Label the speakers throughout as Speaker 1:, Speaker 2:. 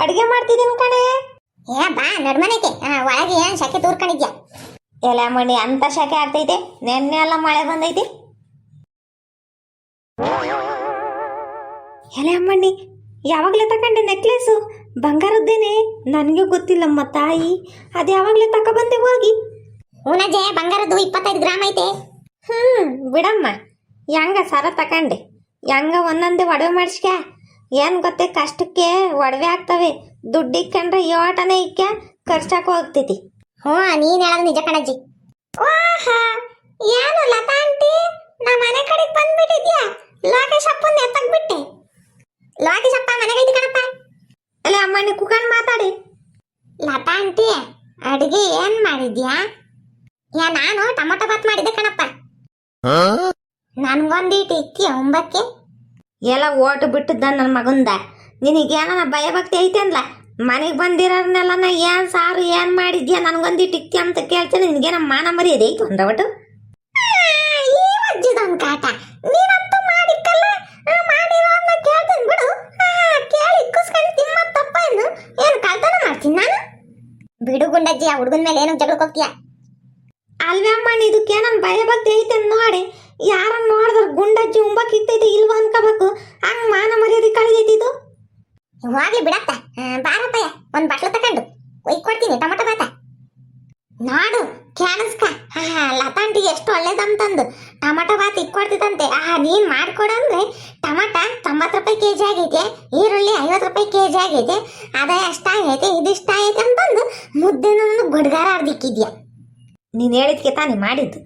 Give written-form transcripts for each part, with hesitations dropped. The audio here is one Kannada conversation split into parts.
Speaker 1: ಅಡಿಗೆ ಮಾಡ್ತಿದ್ದೀನಿ ಕಣೆ.
Speaker 2: ಏ ಬಾ ನಡ್ಮನೆಗೆ ಒಳಗೆ ಏನ್ ಶಕೆ ತೂರ್ಕೊಂಡಿದ್ಯಾ?
Speaker 1: ಎಲೆ ಮಣ್ಣಿ ಅಂತ ಶಾಖೆ ಆಗ್ತೈತೆ. ನೆನ್ನೆ ಎಲ್ಲ ಮಳೆ ಬಂದೈತಿ. ಎಲೆ ಅಮ್ಮಣ್ಣಿ ಯಾವಾಗಲೇ ತಕೊಂಡೆ ನೆಕ್ಲೆಸು ಬಂಗಾರದ್ದೇನೆ. ನನಗೆ ಗೊತ್ತಿಲ್ಲಮ್ಮ ತಾಯಿ, ಅದು ಯಾವಾಗಲೇ ತಕ ಬಂದೆ ಹೋಗಿ.
Speaker 2: ಹೂನಜೆ ಬಂಗಾರದ್ದು 25 ಗ್ರಾಮ್ ಐತೆ.
Speaker 1: ಬಿಡಮ್ಮ, ಹೆಂಗ ಸರ ತಕೊಂಡೆ, ಹೆಂಗ ಒಂದೊಂದೇ ಒಡವೆ ಮಾಡಿಸ್ಕ. ಏನು ಗೊತ್ತೇ, ಕಷ್ಟಕ್ಕೆ ಒಡವೆ ಆಗ್ತವೆ, ದುಡ್ಡು ಇಕ್ಕಂಡ್ರೆ ಯೋಟನೆ ಇಕ್ಕ ಖರ್ಚಾಕ ಹೋಗ್ತೈತಿ.
Speaker 2: ನೀನ್ ಹೇಳೋದು ನಿಜ ಕಣಜ್ಜಿ. ಏನು ಲತಾ ಆಂಟಿ ನಾ ಮನೆ ಕಡೆಗೆ ಬಂದ್ಬಿಟ್ಟಿದ್ಯಾ? ಲೋಕೇಶ್ ಅಪ್ಪನ ಎತ್ತಕ್ ಬಿಟ್ಟೆ. ಲೋಕೇಶ್ ಅಪ್ಪ ಮನೆಗೈತಿ ಕಣಪ್ಪ.
Speaker 1: ಅಲ್ಲ ಅಮ್ಮಣ್ಣಿ ಕುಕಂಡ್ ಮಾತಾಡಿ.
Speaker 2: ಲತಾ ಆಂಟಿ ಅಡಿಗೆ ಏನ್ ಮಾಡಿದ್ಯಾ? ನಾನು ಟೊಮೊಟೊ ಬಾತ್ ಮಾಡಿದ್ದೆ ಕಣಪ್ಪ. ನನ್ಗೊಂದೀಟ್ ಇಕ್ಕಿ ಒಂಬಕ್ಕೆ.
Speaker 1: ಎಲ್ಲ ಓಟು ಬಿಟ್ಟಿದ್ದ ನನ್ನ ಮಗಂದ. ನಿನಗೇನ ಭಯ ಭಕ್ತಿ ಐತೆ ಅಂದ್ಲ. ಮನೆಗೆ ಬಂದಿರೋರ್ನೆಲ್ಲ ನಾ ಏನು ಸಾರು ಏನು ಮಾಡಿದ್ಯಾ ನನಗೊಂದಿಟ್ಟು ಇಕ್ಕಿ ಅಂತ ಕೇಳ್ತೇನೆ. ನಿನಗೇನ ಮಾನ ಮರ್ಯಾದೆ ಐತೆ ಒಂದ ಒಟ್ಟು?
Speaker 2: ಈ ವಜ್ಜದೊಂದು ಕಾಟ ನೀನಂತೂ ಮಾಡಿಕ್ಕಲ್ಲ. ಮಾಡಿರೋನ್ನ ಕೇಳ್ತೇನೆ ಬಿಡು. ಕೇಳಿ ಇಕ್ಕಿಸ್ಕೊಂಡು ತಿಮ್ಮತ್ ತಪ್ಪ ಏನು ಕಳ್ತನ ಮಾಡ್ತೀನಿ ನಾನು? ಬಿಡು ಗುಂಡಜ್ಜಿ, ಆ ಹುಡುಗನ ಮೇಲೆ ಏನು ಜಗಳಕ್ಕೆ ಹೋಗ್ತೀಯಾ?
Speaker 1: ಅಲ್ವೇ ಅಮ್ಮ, ಇದಕ್ಕೆ ನನ್ನ ಭಯ ಭಕ್ತಿ ಐತೆ ನೋಡಿ. ಯಾರನ್ನ ನೋಡಿದ್ರೆ ಗುಂಡಜ್ಜಿ ಉಂಬಕ್ ಇತ್ತೈತೆ ಇಲ್ವಾ ಅನ್ಕೋಬೇಕು. ಹಂಗ ಮಾನ ಮರ್ಯಾದೆ ಕಳೆದೈತಿ ಇದು.
Speaker 2: ಹೋಗ್ಲಿ ಬಿಡತ್ತ. ಬಾರಪ್ಪಯ್ಯ ಒಂದ್ ಬಟ್ಲು ತಕೊಂಡು ಒಯ್ದು ಕೊಡ್ತೀನಿ ಟೊಮೊಟೊ ಬಾತ. ನೋಡು ಕ್ಯಾನಸ್ಕ, ಲತಾ ಆಂಟಿಗೆ ಎಷ್ಟು ಒಳ್ಳೇದಂತಂದು ಟೊಮೊಟೊ ಬಾತ್ ಇಕ್ಕೊಡ್ತಿದಂತೆ. ನೀನ್ ಮಾಡ್ಕೊಡು ಅಂದ್ರೆ ಟೊಮೊಟ 90 ರೂಪಾಯಿ ಕೆಜಿ ಆಗೈತೆ, ಈರುಳ್ಳಿ 50 ರೂಪಾಯಿ ಕೆಜಿ ಆಗೈತೆ, ಅದೇ ಅಷ್ಟಾಗೈತೆ ಇದಿಷ್ಟ ಆಗೈತೆ ಅಂತಂದು ಮುದ್ದೆನ ಗುಡ್ಗಾರ ಅರ್ದಿಕ್ಕಿದ್ಯಾ.
Speaker 1: ನೀನು ಹೇಳಿದ್ಕೆ ತಾನೇ ಮಾಡಿದ್ದು.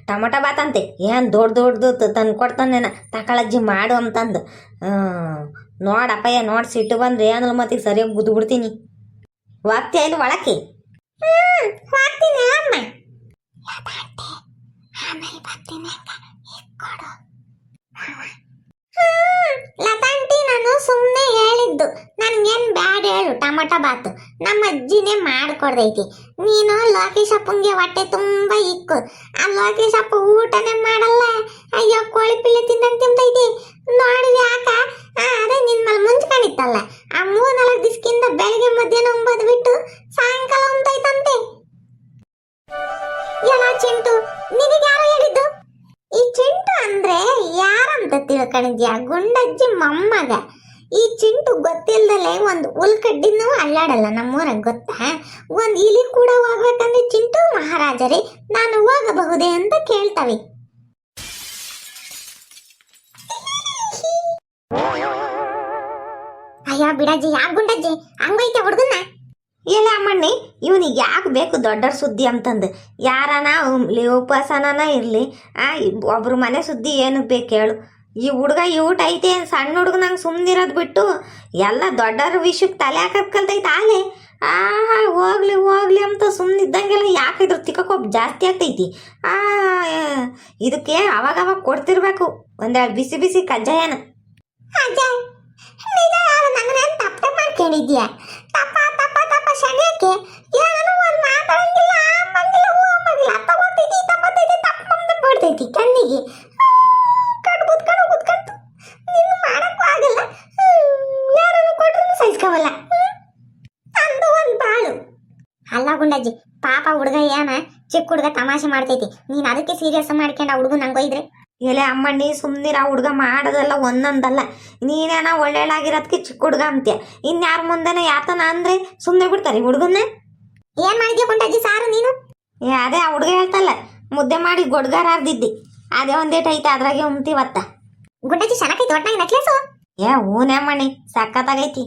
Speaker 1: ಟೊಮೊಟೊ ಬಾತ್ ಅಂತೆ ಏನು ದೊಡ್ಡದು ತಂದು ಕೊಡ್ತಾನೇನ, ತಕಳಜ್ಜಿ ಮಾಡು ಅಂತಂದು. ನೋಡಪ್ಪಯ್ಯ, ನೋಡಿ ಸಿಟ್ಟು ಬಂದ್ರೆ ಏನಲ್ಲ ಮತ್ತೆ ಸರಿಯಾಗಿ ಬುದ್ದು ಬಿಡ್ತೀನಿ. ಹೋಗ್ತೀಯ ಇಲ್ಲಿ ಒಳಕ್ಕೆ?
Speaker 2: ಹೋಗ್ತೀನಿ ಅಮ್ಮ. ಆಮೇಲೆ ಬರ್ತೀನಿ. ಲತಾ ಆಂಟಿ ನಾನು ಸುಮ್ಮನೆ ಹೇಳಿದ್ದು, ನನ್ಗೇನ್ ಬ್ಯಾಡ ಹೇಳು ಟೊಮೊಟೊ ಬಾತು. ನಮ್ಮ ಅಜ್ಜಿನೇ ಮಾಡ್ಕೊಡ್ದೈತಿ. ನೀನು ಲೋಕೇಶ್ ಅಪ್ಪಂಗೆ ಹೊಟ್ಟೆ ತುಂಬಾ ಇಕ್ಕು. ಆ ಲೋಕೇಶ್ ಅಪ್ಪ ಊಟನೇ ಮಾಡಲ್ಲ. ಅಯ್ಯೋ ಕೋಳಿ ಪಿಳ್ಳೆ ತಿಂದಂಗೆ ತಿಂತೈತಿ. ನೋಡಿ ಯಾಕ? ಅದೇ ನಿನ್ ಮೇಲೆ ಮುಂಚ್ಕೊಂಡಿತ್ತಲ್ಲ, ಆ 3-4 ದಿವಸಕ್ಕಿಂತ ಬೆಳಿಗ್ಗೆ ಮಧ್ಯಾಹ್ನ ಉಂಬದ್ ಬಿಟ್ಟು ಸಾಯಂಕಾಲ ಉಂತೈತಂತೆ. ಎಲ್ಲ ಚಿಂಟು ನಿನಗೆ ಯಾರು ಹೇಳಿದ್ದು? ಈ ಚಿಂಟು ಅಂದ್ರೆ ಯಾರಂತ ತಿಳ್ಕೊಂಡಿದ್ಯಾ? ಗುಂಡಜ್ಜಿ ಮೊಮ್ಮಗ. ಈ ಚಿಂಟು ಗೊತ್ತಿಲ್ದಲೆ ಒಂದು ಉಲ್ಕಡ್ಡಿನೂ ಅಲ್ಲಾಡಲ್ಲ ನಮ್ಮೂರಾಗ, ಗೊತ್ತಾ? ಒಂದ್ ಇಲಿ ಕೂಡ ಹೋಗ್ಬೇಕಂದ್ರೆ ಚಿಂಟು ಮಹಾರಾಜರೇ ನಾನು ಹೋಗಬಹುದೇ ಅಂತ ಕೇಳ್ತವೆ. ಅಯ್ಯೋ ಬಿಡಜ್ಜಿ, ಯಾಕೆ ಗುಂಡಜ್ಜಿ ಹಂಗೈತೆ ಹುಡುಗನ್ನ?
Speaker 1: ಇಲ್ಲ ಅಮ್ಮಣ್ಣಿ, ಇವನಿಗೆ ಯಾಕೆ ಬೇಕು ದೊಡ್ಡರ ಸುದ್ದಿ ಅಂತಂದು? ಯಾರನ ಉಪವಾಸನ ಇರಲಿ, ಒಬ್ರು ಮನೆ ಸುದ್ದಿ ಏನಕ್ಕೆ ಬೇಕು ಹೇಳು? ಈ ಹುಡುಗ ಊಟ ಐತೆ ಸಣ್ಣ ಹುಡುಗ ನಂಗೆ ಸುಮ್ಮನಿರೋದು ಬಿಟ್ಟು ಎಲ್ಲ ದೊಡ್ಡರ ವಿಷಯಕ್ಕೆ ತಲೆ ಹಾಕದ್ ಕಲ್ತೈತೆ ಆಲೆ. ಹೋಗ್ಲಿ ಹೋಗ್ಲಿ ಅಂತ ಸುಮ್ಮನಿದ್ದಂಗೆಲ್ಲ ಯಾಕಿದ್ರು ತಿಕ್ಕೊಬ್ಬ ಜಾಸ್ತಿ ಆಗ್ತೈತಿ. ಇದಕ್ಕೆ ಅವಾಗವಾಗ ಕೊಡ್ತಿರ್ಬೇಕು ಒಂದೆರಡು ಬಿಸಿ ಬಿಸಿ ಕಜ್ಜಾಯನ.
Speaker 2: ತಪ್ಪ ಮಾಡ್ಕೊಂಡಿದ್ಯಾ? ತಪ್ಪ ತಪ್ಪ ತಪ್ಪ ಶನಿಯಕ್ಕೆ ಏನೋ ಒಂದು ಮಾತಾಡಂಗಿಲ್ಲ, ಅಮ್ಮಂಗಿಲ್ಲ, ಹೂ ಅಮ್ಮಂಗಿಲ್ಲ, ತಗೋತೈತಿ ತಗೋತೈತಿ ತಪ್ಪಂದು ಬಿಡ್ತೈತಿ ಕಣ್ಣಿಗೆ. ಕುತ್ಕೊಂಡು ನಿನ್ನ ಮಾಡಕ್ಕೂ ಆಗಲ್ಲ, ಯಾರನ್ನು ಕೊಟ್ರೂ ಸಹಿಸ್ಕೋವಲ್ಲ. ಅಂದು ಒಂದು ಬಾಳು. ಅಲ್ಲ ಗುಂಡಜ್ಜಿ, ಪಾಪ ಹುಡುಗ ಏನ ಚಿಕ್ಕ ಹುಡುಗ ತಮಾಷೆ ಮಾಡ್ತೈತಿ, ನೀನ್ ಅದಕ್ಕೆ ಸೀರಿಯಸ್ ಮಾಡ್ಕೊಂಡ ಹುಡುಗ ನಂಗೊಯ್ದ್ರೆ.
Speaker 1: ಎಲೆ ಅಮ್ಮಣ್ಣಿ ಸುಮ್ಮನಿರ, ಹುಡುಗ ಮಾಡೋದಲ್ಲ ಒಂದೊಂದಲ್ಲ. ನೀನೇನ ಒಳ್ಳೆಳಾಗಿರೋದಕ್ಕೆ ಚಿಕ್ಕ ಹುಡುಗ ಅಂತ್ಯ. ಇನ್ಯಾರ ಮುಂದೆನ ಯಾತನ ಅಂದ್ರೆ ಸುಮ್ಮನೆ ಬಿಡ್ತಾರೆ ಹುಡುಗನ್ನ.
Speaker 2: ಏನ್ ಮಾಡಿದ್ಯಾ ಗುಂಡಜ್ಜಿ ಸಾರು ನೀನು?
Speaker 1: ಅದೇ ಆ ಹುಡುಗ ಹೇಳ್ತಲ್ಲ, ಮುದ್ದೆ ಮಾಡಿ ಗೊಡ್ಗಾರ ಅರ್ದಿದ್ದಿ, ಅದೇ ಒಂದೇಟ್ ಐತೆ ಅದ್ರಾಗೆ ಉಮ್ತಿವತ್ತ.
Speaker 2: ಗುಂಡಜ್ಜಿ ಚೆನ್ನಾಗೈತಿ ಒಟ್ಟಾಗಿ ನೆಕ್ಲೆಸು.
Speaker 1: ಹೂನೇ ಅಮ್ಮಣ್ಣಿ ಸಖತ್ತಾಗೈತಿ.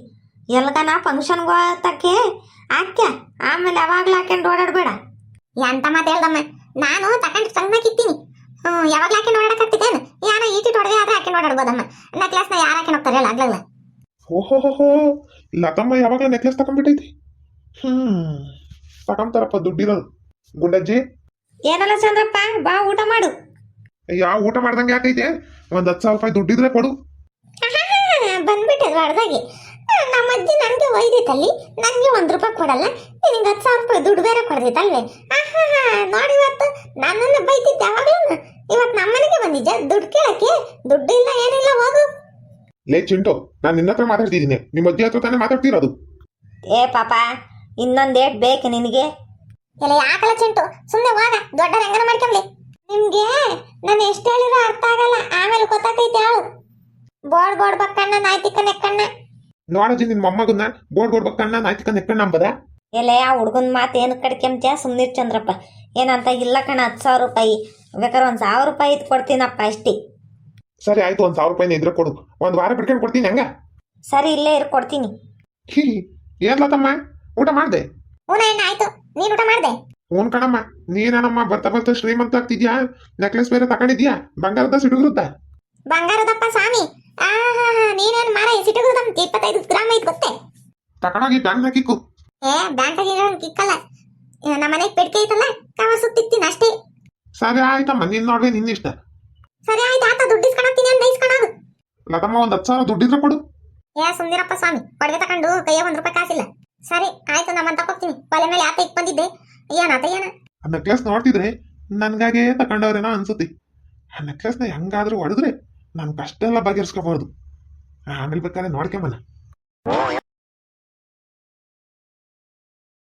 Speaker 1: ಎಲ್ಗನ ಫಂಕ್ಷನ್ಗೆ ಹೋಗತ್ತಕ್ಕೆ ಹಾಕ್ಯ, ಆಮೇಲೆ ಯಾವಾಗ್ಲೂ ಹಾಕೊಂಡು ಓಡಾಡ್ಬೇಡ.
Speaker 2: ಎಂತ ಮಾತು ಹೇಳ್ದಮ್ಮ, ನಾನು ತಕೊಂಡು ಸಣ್ಣಕ್ಕಿತ್ತೀನಿ. ಯಾವಾಗ್ಲೂ ಹಾಕಿ ನೋಡಕ್ಕಾಗ್ತಿದ್ದೇನು? ಯಾರೋ ಈಟಿಟ್ ಹೊಡೆದೇ ಆದ್ರೆ ಹಾಕಿ ನೋಡಾಡ್ಬೋದಮ್ಮ. ನೆಕ್ಲೆಸ್ನ ಯಾರು ಹಾಕಿ ಹೋಗ್ತಾರೆ ಹೇಳ ಆಗ್ಲಲ್ಲ.
Speaker 3: ಓಹೋ, ಲತಮ್ಮ ಯಾವಾಗಲೂ ನೆಕ್ಲೆಸ್ ತಕೊಂಡ್ಬಿಟ್ಟೈತಿ. ತಕೊಂತಾರಪ್ಪ ದುಡ್ಡಿರೋದು. ಗುಂಡಜ್ಜಿ
Speaker 1: ಏನಲ್ಲ ಚಂದ್ರಪ್ಪ, ಬಾ ಊಟ ಮಾಡು.
Speaker 3: ಯಾವ ಊಟ ಮಾಡ್ದಂಗೆ ಯಾಕೈತೆ? ಒಂದ್ 10,000 ರೂಪಾಯಿ ದುಡ್ಡಿದ್ರೆ ಕೊಡು.
Speaker 2: ಬಂದ್ಬಿಟ್ಟದ ಹೊಡೆದಾಗೆ. ನಮ್ಮ ಅಜ್ಜಿ ನನಗೆ ಒಯ್ದೈತಲ್ಲಿ, ನನಗೆ 1 ರೂಪಾಯಿ ಕೊಡಲ್ಲ, ನಿನಗೆ 10,000 ರೂಪಾಯಿ ದುಡ್ಡು ಬೇರೆ ಕೊಡ್ದೈತಲ್ವೇ? ನೋಡಿ ಇವತ್ತು ನನ್ನನ್ನು ಬೈತಿದ್ದೆ ಯಾವಾಗ್ಲೂ. ಇವತ್ತು ನಮ್ಮನೆಗೆ ಬಂದಿದ್ದೆ ದುಡ್ಡು ಕೇಳಕ್ಕೆ. ದುಡ್ಡು ಇಲ್ಲ ಏನಿಲ್ಲ, ಹೋಗು.
Speaker 3: ಲೇ ಚಿಂಟು, ನಾನು ನಿನ್ನ ಹತ್ರ ಮಾತಾಡ್ತಿದ್ದೀನಿ, ನಿಮ್ಮ ಅಜ್ಜಿ ಹತ್ರ ತಾನೇ ಮಾತಾಡ್ತಿರೋದು.
Speaker 1: ಏ ಪಾಪ ಇನ್ನೊಂದು ಏಟ್ ಬೇಕು ನಿನಗೆ?
Speaker 2: ಎಲ್ಲ ಯಾಕಲ್ಲ ಚಿಂಟು, ಸುಮ್ಮನೆ ಹೋಗ, ದೊಡ್ಡ ಹೆಂಗನ ಮಾಡ್ಕೊಂಬ್ಲಿ. ನಿಮ್ಗೆ ನಾನು ಎಷ್ಟು ಹೇಳಿರೋ ಅರ್ಥ ಆಗಲ್ಲ, ಆಮೇಲೆ ಗೊತ್ತಾಗ್ತೈತೆ ಹೇಳು. Board board ಬಕ್ಕಣ್ಣ ನಾಯ್ತಿಕ ನೆಕ್ಕಣ್ಣ.
Speaker 3: ನೋಡಜ್ಜಿ ನಿನ್ನ ಮೊಮ್ಮಗನ್ನ ಬೋರ್ಡ್ ಬಕ್ಕಣ್ಣ ನಾಯ್ತಿಕ ನೆಕ್ಕಣ್ಣ ಅಂಬದ.
Speaker 1: ಎಲೆ ಆ ಹುಡ್ಗನ ಮಾತು ಏನು ಕಡ್ಕೆಂಬ್ತ್ಯಾ? ಸುಮ್ಮನಿರ್ ಚಂದ್ರಪ್ಪ. ಏನಂತ ಇಲ್ಲ ಕಣ, 10,000 ರೂಪಾಯಿ ಬೇಕಾದ್ರೆ 1,000 ರೂಪಾಯಿ ಇದು ಕೊಡ್ತೀನಪ್ಪ ಅಷ್ಟೇ.
Speaker 3: ಸರಿ ಆಯ್ತು, 1,000 ರೂಪಾಯಿನ ಇದ್ರೆ ಕೊಡು, ಒಂದು ವಾರ ಬಿಡ್ಕೊಂಡು ಕೊಡ್ತೀನಿ. ಹಂಗ
Speaker 1: ಸರಿ ಇಲ್ಲೇ ಕೊಡ್ತೀನಿ.
Speaker 3: ಹೀ ಏನ್ಲತ್ತಮ್ಮ, ಊಟ ಮಾಡ್ದೆ?
Speaker 2: ಹೂನ ಅಣ್ಣ ಆಯ್ತು, ನೀನ್ ಊಟ ಮಾಡ್ದೆ?
Speaker 3: ಹ್ಞೂ ಕಣಮ್ಮ. ನೀನೇನಮ್ಮ ಬರ್ತಾ ಬರ್ತಾ ಶ್ರೀಮಂತ ಆಗ್ತಿದ್ಯಾ? ನೆಕ್ಲೆಸ್ ಬೇರೆ ತಗೊಂಡಿದ್ಯಾ? ಬಂಗಾರದ ಸಿಡುಗಿರುತ್ತಾ?
Speaker 2: ಬಂಗಾರದಪ್ಪ ಸ್ವಾಮಿ, ಆಹಾ ನೀನೇನ್ ಮಾರ ಸಿಟುಗುದಮ್ 25 ಗ್ರಾಮ್ ಐತ್ ಗೊತ್ತೇ?
Speaker 3: ತಕೊಂಡೋಗಿ ಬ್ಯಾಂಕ್ ಹಾಕಿಕ್ಕು.
Speaker 2: ಏ ಬ್ಯಾಂಕ್ ಆಗಿ ಕಿಕ್ಕಲ್ಲ, ನಮ್ಮ ಮನೆಗೆ ಪೆಟ್ಕೆ ಐತಲ್ಲ, ಕವ ಸುತ್ತಿಕ್ತೀನಿ ಅಷ್ಟೇ.
Speaker 3: ಸರಿ ಆಯ್ತಮ್ಮ, ನಿನ್ ನೋಡ್ದೆ ನಿನ್ನಿಷ್ಟ.
Speaker 2: ಸರಿ ಆಯ್ತು, ಆತ ದುಡ್ಡು ಇಸ್ಕೊಳತ್ತೀನಿ ಅಂತ ಇಸ್ಕೊಳೋದು.
Speaker 3: ಲತಮ್ಮ, ಒಂದು 10,000 ದುಡ್ಡಿದ್ರೆ ಕೊಡು.
Speaker 2: ಏ ಸುಂದಿರಪ್ಪ ಸ್ವಾಮಿ, ಕೊಡಗೆ ತಕೊಂಡು ಕೈಯ 1 ರೂಪಾಯಿ ಕಾಸಿಲ್ಲ. ಸರಿ ಆಯ್ತು, ನಮ್ಮಂತ ಹೋಗ್ತೀನಿ. ಒಲೆ ಮೇಲೆ ಆತ ಇಕ್ ಬಂದಿದ್ದೆ, ಏನಾತ ಏನ?
Speaker 3: ಆ ನೆಕ್ಲೆಸ್ ನೋಡ್ತಿದ್ರೆ ನನ್ಗಾಗೆ ತಕೊಂಡವ್ರೇನೋ ಅನ್ಸುತ್ತೆ. ಆ ನೆಕ್ಲೆಸ್ನ ಹೆಂಗಾದ್ರೂ ಹೊಡೆದ್ರೆ ನನ್ ಕಷ್ಟ ಎಲ್ಲ ಬಗೆಹರಿಸ್ಕೋಬಹುದು. ಆಮೇಲೆ ಬೇಕಾದ್ರೆ ನೋಡ್ಕೊಂಬನ.